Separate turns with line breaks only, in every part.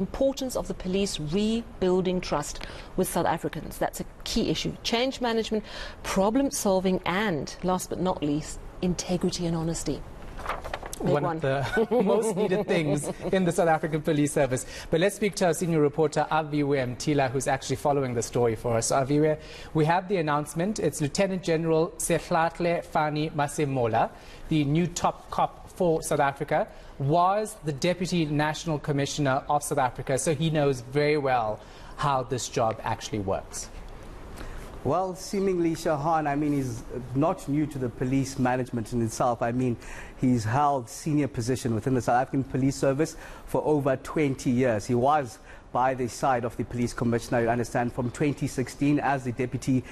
Importance of the police rebuilding trust with South Africans. That's a key issue. Change management, problem solving, and last but not least, integrity and honesty.
One of the most needed things in the South African Police Service. But let's speak to our senior reporter, Aviwe Mtila, who's actually following the story for us. So, Aviwe, we have the announcement. It's Lieutenant General Fannie Masemola, the new top cop for South Africa, was the Deputy National Commissioner of South Africa, so he knows very well how this job actually works.
Well, seemingly, Shahan, I mean, he's not new to the police management in itself. I mean, he's held senior position within the South African Police Service for over 20 years. He was by the side of the police commissioner, you understand, from 2016 as the deputy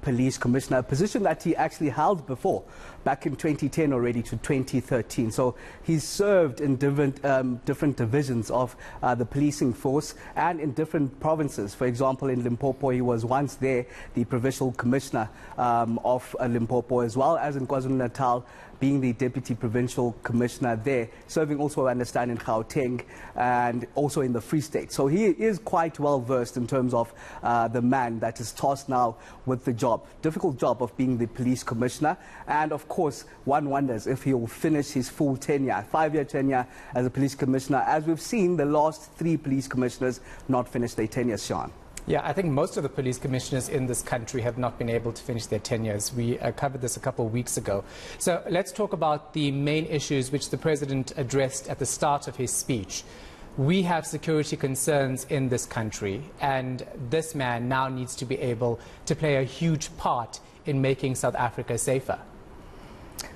police commissioner, a position that he actually held before, back in 2010 already to 2013. So he's served in different divisions of the policing force and in different provinces. For example, in Limpopo, he was once there, the provincial commissioner of Limpopo, as well as in KwaZulu-Natal, being the deputy provincial commissioner there, serving also, I understand, in Gauteng and also in the Free State. So he is quite well versed in terms of the man that is tasked now with the job, difficult job of being the police commissioner. And of course, one wonders if he will finish his full tenure, 5-year tenure as a police commissioner, as we've seen the last 3 police commissioners not finish their tenures, Sean.
Yeah, I think most of the police commissioners in this country have not been able to finish their tenures. We covered this a couple of weeks ago. So let's talk about the main issues which the President addressed at the start of his speech. We have security concerns in this country, and this man now needs to be able to play a huge part in making South Africa safer.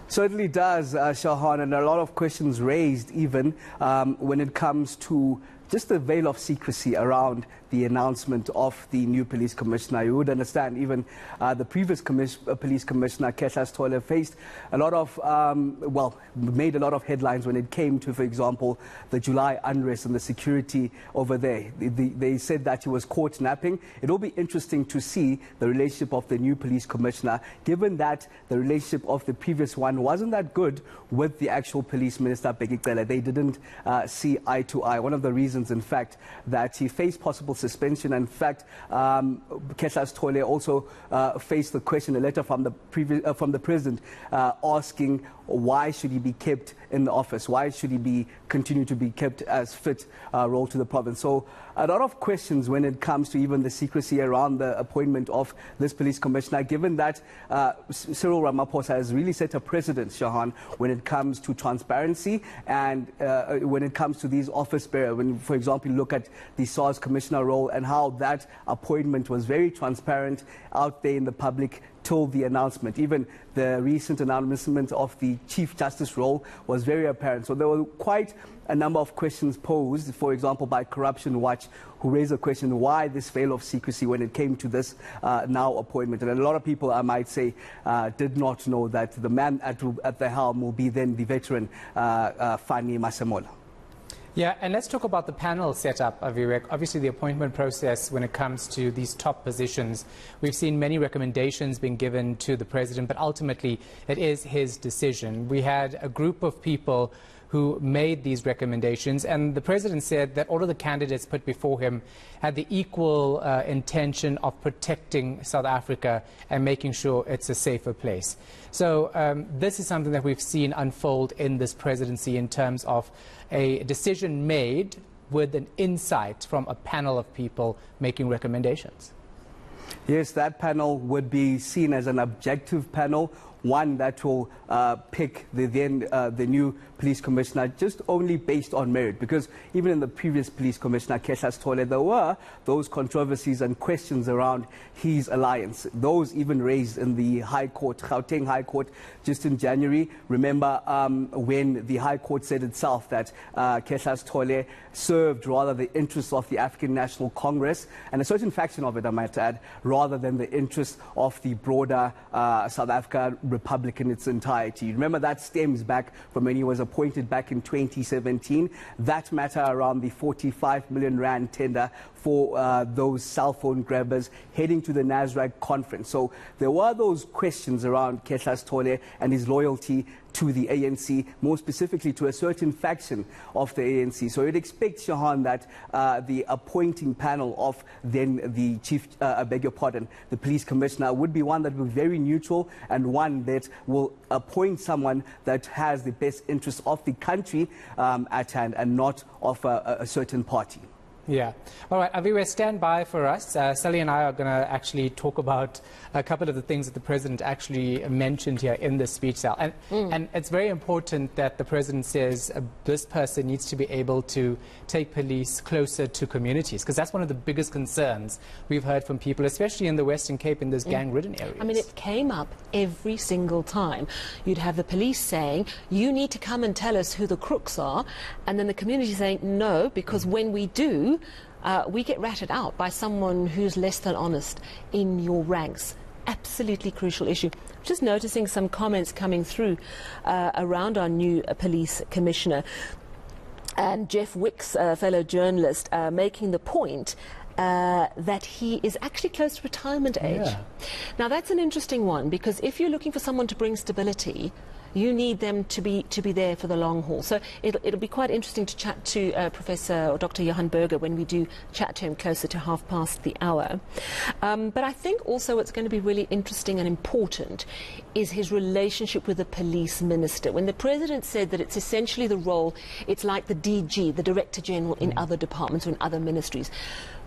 Certainly does, Shahan, and a lot of questions raised even when it comes to just the veil of secrecy around the announcement of the new police commissioner. You would understand even the previous police commissioner, Kehlas Toyle, faced a lot of, made a lot of headlines when it came to, for example, the July unrest and the security over there. They said that he was caught napping. It will be interesting to see the relationship of the new police commissioner, given that the relationship of the previous one wasn't that good with the actual police minister, Bheki Cele. They didn't see eye to eye. One of the reasons, in fact, that he faced possible suspension. In fact, Kehlas Toyle also faced the question, a letter from the president asking why should he be kept in the office? Why should he continue to be kept as fit role to the province? So a lot of questions when it comes to even the secrecy around the appointment of this police commissioner, given that Cyril Ramaphosa has really set a precedent, Shahan, when it comes to transparency and when it comes to these office bearers. When, for example, you look at the SARS commissioner role and how that appointment was very transparent out there in the public till the announcement. Even the recent announcement of the Chief Justice role was very apparent. So there were quite a number of questions posed, for example, by Corruption Watch, who raised the question why this veil of secrecy when it came to this now appointment. And a lot of people, I might say, did not know that the man at the helm will be then the veteran Fannie Masemola.
Yeah, and let's talk about the panel setup, Aviwe. Obviously, the appointment process when it comes to these top positions, we've seen many recommendations being given to the president, but ultimately it is his decision. We had a group of people who made these recommendations, and the president said that all of the candidates put before him had the equal intention of protecting South Africa and making sure it's a safer place. So this is something that we've seen unfold in this presidency in terms of a decision made with an insight from a panel of people making recommendations.
Yes, that panel would be seen as an objective panel, one that will pick the new police commissioner just only based on merit, because even in the previous police commissioner, Kehlas Toyle, there were those controversies and questions around his alliance. Those even raised in the High Court, Gauteng High Court, just in January. Remember when the High Court said itself that Kehlas Toyle served rather the interests of the African National Congress, and a certain faction of it, I might add, rather than the interests of the broader South Africa Republic in its entirety. Remember, that stems back from when he was appointed back in 2017. That matter around the 45 million rand tender for those cell phone grabbers heading to the NASRAC conference. So there were those questions around Kehlas Toyle and his loyalty to the ANC, more specifically to a certain faction of the ANC. So you'd expect, Shahan, that the appointing panel of then the the police commissioner would be one that will be very neutral and one that will appoint someone that has the best interests of the country at hand and not of a certain party.
Yeah. All right, Aviwe, stand by for us. Sally and I are going to actually talk about a couple of the things that the president actually mentioned here in the speech cell. And it's very important that the president says this person needs to be able to take police closer to communities, because that's one of the biggest concerns we've heard from people, especially in the Western Cape, in those gang-ridden areas.
I mean, it came up every single time. You'd have the police saying, you need to come and tell us who the crooks are, and then the community saying, no, because when we do, we get ratted out by someone who's less than honest in your ranks. Absolutely crucial issue. Just noticing some comments coming through around our new police commissioner. And Jeff Wicks, a fellow journalist, making the point that he is actually close to retirement age.
Yeah.
Now, that's an interesting one, because if you're looking for someone to bring stability, you need them to be there for the long haul. So it'll be quite interesting to chat to Professor or Dr. Johan Berger when we do chat to him closer to 1:30. But I think also what's going to be really interesting and important is his relationship with the police minister. When the president said that it's essentially the role, it's like the DG, the Director General in other departments or in other ministries.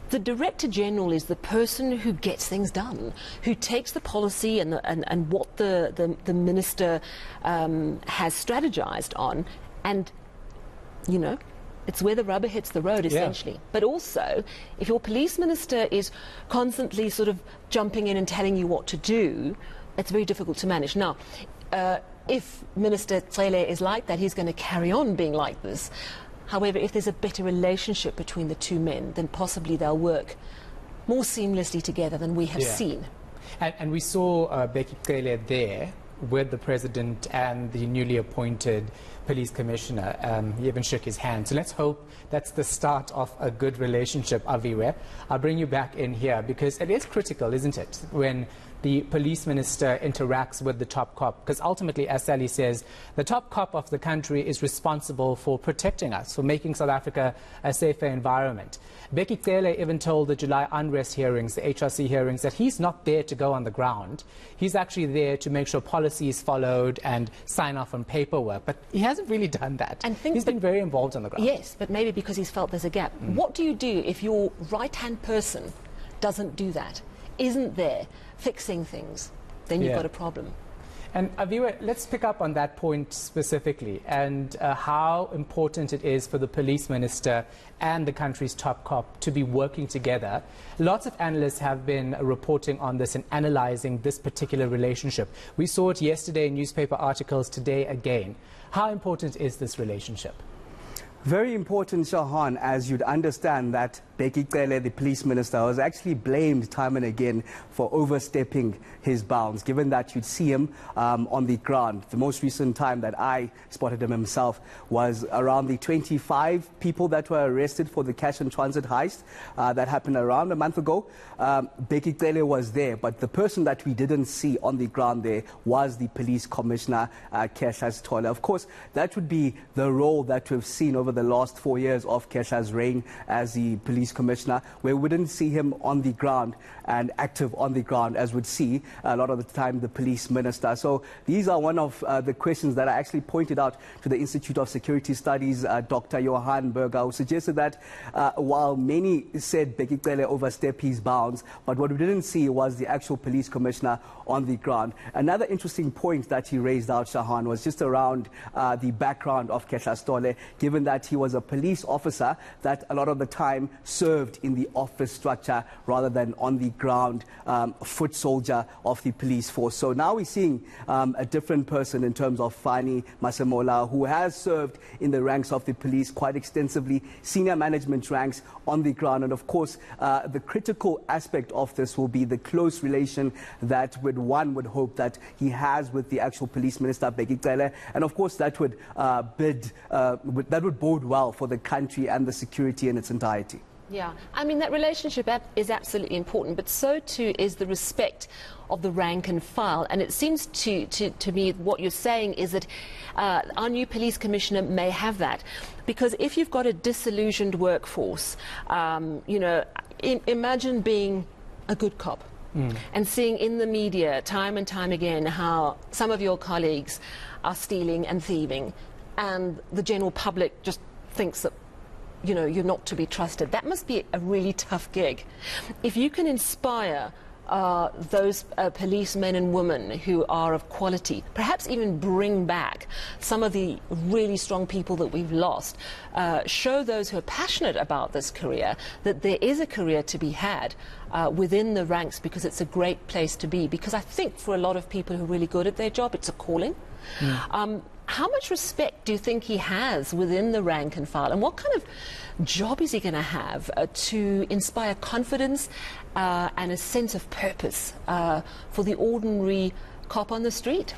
The Director General is the person who gets things done, who takes the policy and what the minister has strategized on, and, you know, it's where the rubber hits the road, essentially. Yeah. But also, if your police minister is constantly sort of jumping in and telling you what to do, it's very difficult to manage. Now, if Minister Cele is like that, he's going to carry on being like this. However, if there's a better relationship between the two men, then possibly they'll work more seamlessly together than we have seen.
And we saw Becky Cele there with the president and the newly appointed police commissioner. He even shook his hand. So let's hope that's the start of a good relationship, Aviwe. I'll bring you back in here, because it is critical, isn't it, when the police minister interacts with the top cop, because ultimately, as Sally says, the top cop of the country is responsible for protecting us, for making South Africa a safer environment. Becky Cele even told the July unrest hearings, the HRC hearings, that he's not there to go on the ground. He's actually there to make sure policy is followed and sign off on paperwork. But he hasn't really done that. And he's been very involved on the ground.
Yes, but maybe because he's felt there's a gap. What do you do if your right-hand person doesn't do that, isn't there fixing things? Then you've got a problem.
And Aviwe, let's pick up on that point specifically, and how important it is for the police minister and the country's top cop to be working together. Lots of analysts have been reporting on this and analyzing this particular relationship. We saw it yesterday in newspaper articles, today again. How important is this relationship?
Very important, Shahan, as you'd understand that Becky Cele, the police minister, was actually blamed time and again for overstepping his bounds, given that you'd see him on the ground. The most recent time that I spotted him himself was around the 25 people that were arrested for the cash and transit heist that happened around a month ago. Becky Cele was there, but the person that we didn't see on the ground there was the police commissioner, Keshas Tola. Of course, that would be the role that we've seen over the last 4 years of Kesha's reign as the police commissioner, where we didn't see him on the ground and active on the ground as we'd see a lot of the time the police minister. So these are one of the questions that I actually pointed out to the Institute of Security Studies, Dr. Johan Berger, who suggested that while many said Becky Cele overstepped his bounds, but what we didn't see was the actual police commissioner on the ground. Another interesting point that he raised out, Shahan, was just around the background of Keshas Tola, given that he was a police officer that a lot of the time served in the office structure rather than on the ground, foot soldier of the police force. So now we're seeing a different person in terms of Fannie Masemola, who has served in the ranks of the police quite extensively, senior management ranks on the ground. And of course, the critical aspect of this will be the close relation that one would hope that he has with the actual police minister, Becky Cele. And of course, that would bode well for the country and the security in its entirety.
Yeah, I mean, that relationship is absolutely important, but so too is the respect of the rank and file. And it seems to me what you're saying is that our new police commissioner may have that. Because if you've got a disillusioned workforce, you know, imagine being a good cop. And seeing in the media time and time again how some of your colleagues are stealing and thieving, and the general public just thinks that, you know, you're not to be trusted. That must be a really tough gig. If you can inspire those policemen and women who are of quality, perhaps even bring back some of the really strong people that we've lost, show those who are passionate about this career that there is a career to be had within the ranks, because it's a great place to be. Because I think for a lot of people who are really good at their job, it's a calling. How much respect do you think he has within the rank and file, and what kind of job is he going to have to inspire confidence and a sense of purpose for the ordinary cop on the street?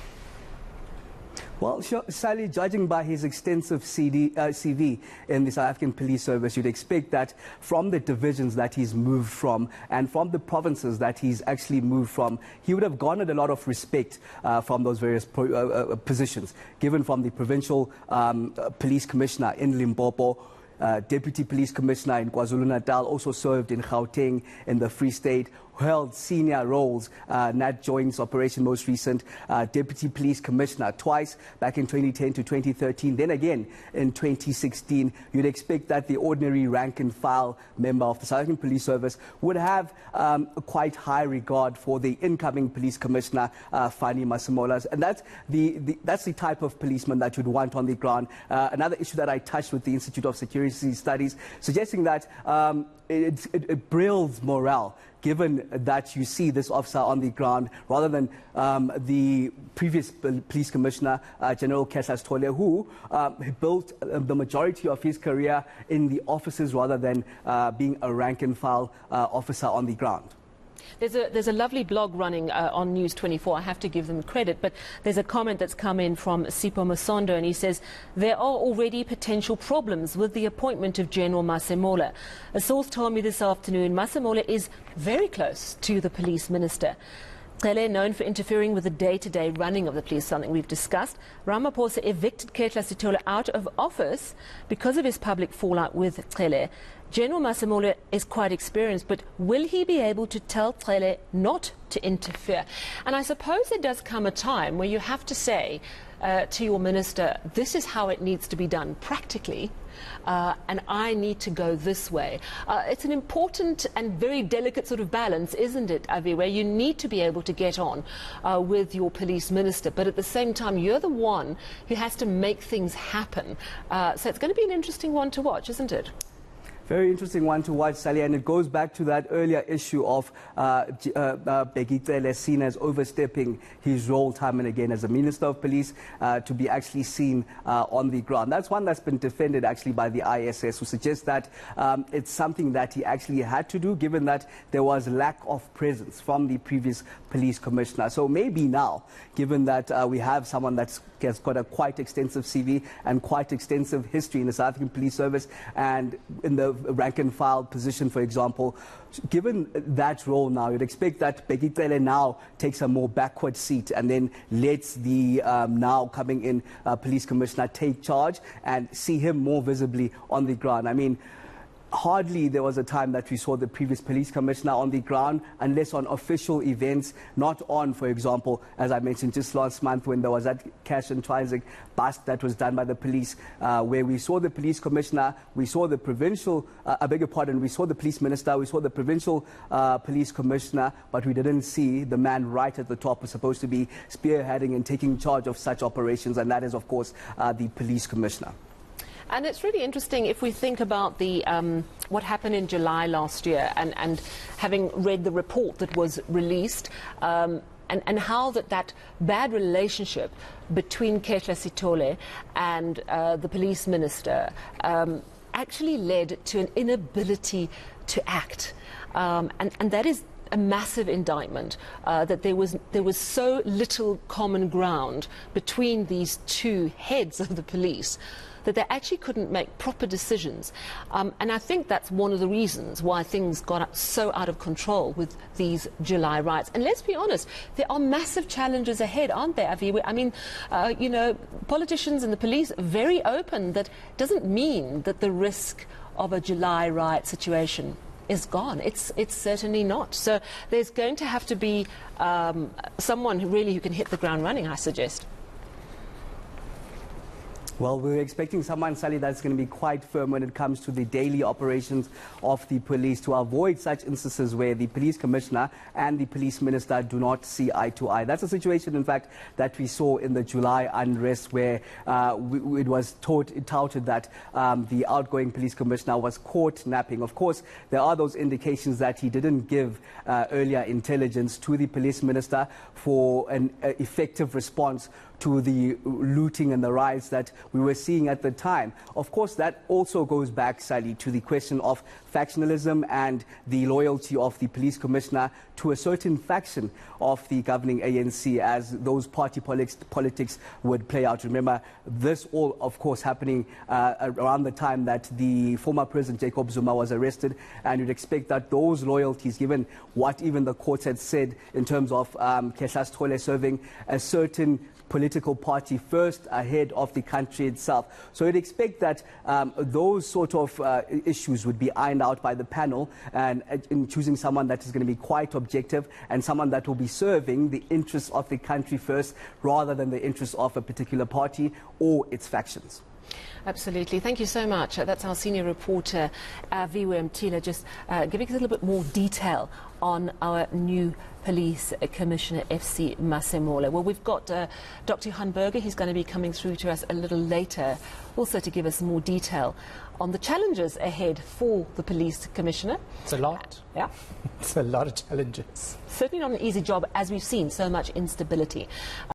Well, Sally, judging by his extensive CV in the South African Police Service, you'd expect that from the divisions that he's moved from and from the provinces that he's actually moved from, he would have garnered a lot of respect from those various positions, given from the provincial police commissioner in Limpopo, Deputy Police Commissioner in KwaZulu-Natal, also served in Gauteng, in the Free State, held senior roles, Nat Joint's operation most recent, Deputy Police Commissioner twice, back in 2010 to 2013, then again in 2016. You'd expect that the ordinary rank and file member of the South African Police Service would have a quite high regard for the incoming Police Commissioner, Fannie Masemola. And that's the type of policeman that you'd want on the ground. Another issue that I touched with the Institute of Security Studies, suggesting that it builds morale, given that you see this officer on the ground rather than the previous police commissioner, General Kesas Tole, who built the majority of his career in the offices rather than being a rank and file officer on the ground.
There's a lovely blog running on News 24. I have to give them credit, but there's a comment that's come in from Sipho Masondo, and he says, there are already potential problems with the appointment of General Masemola. A source told me this afternoon Masemola is very close to the police minister. Cele, known for interfering with the day-to-day running of the police, something we've discussed. Ramaphosa evicted Ketla Sitole out of office because of his public fallout with Cele. General Masemola is quite experienced, but will he be able to tell Cele not to interfere? And I suppose there does come a time where you have to say to your minister, this is how it needs to be done practically, and I need to go this way. It's an important and very delicate sort of balance, isn't it, Aviwe? You need to be able to get on with your police minister, but at the same time, you're the one who has to make things happen. So it's going to be an interesting one to watch, isn't it?
Very interesting one to watch, Sally, and it goes back to that earlier issue of Bheki Cele seen as overstepping his role time and again as a Minister of Police to be actually seen on the ground. That's one that's been defended actually by the ISS, who suggests that it's something that he actually had to do, given that there was lack of presence from the previous police commissioner. So maybe now, given that we have someone that's has got a quite extensive CV and quite extensive history in the South African Police Service and in the rank and file position, for example, given that role now, you'd expect that Bheki Cele now takes a more backward seat and then lets the now coming in police commissioner take charge and see him more visibly on the ground. I mean, hardly there was a time that we saw the previous police commissioner on the ground, unless on official events, not on, for example, as I mentioned just last month when there was that cash and transit bust that was done by the police, where we saw the police commissioner, we saw the provincial, we saw the police minister, we saw the provincial police commissioner, but we didn't see the man right at the top who's supposed to be spearheading and taking charge of such operations, and that is, of course, the police commissioner.
And it's really interesting if we think about the what happened in July last year, and having read the report that was released, and how that bad relationship between Ketla Sitole and the police minister actually led to an inability to act, and that is a massive indictment, that there was so little common ground between these two heads of the police that they actually couldn't make proper decisions. And I think that's one of the reasons why things got so out of control with these July riots. And let's be honest, there are massive challenges ahead, aren't there, Aviwe? I mean, you know, politicians and the police are very open. That doesn't mean that the risk of a July riot situation is gone. It's certainly not. So there's going to have to be someone who can hit the ground running, I suggest.
Well, we're expecting someone, Sally, that's going to be quite firm when it comes to the daily operations of the police to avoid such instances where the police commissioner and the police minister do not see eye to eye. That's a situation, in fact, that we saw in the July unrest where it was touted that the outgoing police commissioner was caught napping. Of course, there are those indications that he didn't give earlier intelligence to the police minister for an effective response to the looting and the riots that we were seeing at the time. Of course, that also goes back, Sally, to the question of factionalism and the loyalty of the police commissioner to a certain faction of the governing ANC, as those party politics would play out. Remember, this all, of course, happening around the time that the former President Jacob Zuma was arrested, and you'd expect that those loyalties, given what even the court had said in terms of Kehla Sithole serving a certain political party first ahead of the country itself. So you'd expect that those sort of issues would be ironed out by the panel, and in choosing someone that is going to be quite objective and someone that will be serving the interests of the country first rather than the interests of a particular party or its factions.
Absolutely. Thank you so much. That's our senior reporter, Aviwe Mtila, just giving us a little bit more detail on our new police commissioner, FC Masemola. Well, we've got Dr. Johan Berger. He's going to be coming through to us a little later, also to give us more detail on the challenges ahead for the police commissioner.
It's a lot.
Yeah.
It's a lot of challenges.
Certainly not an easy job, as we've seen so much instability.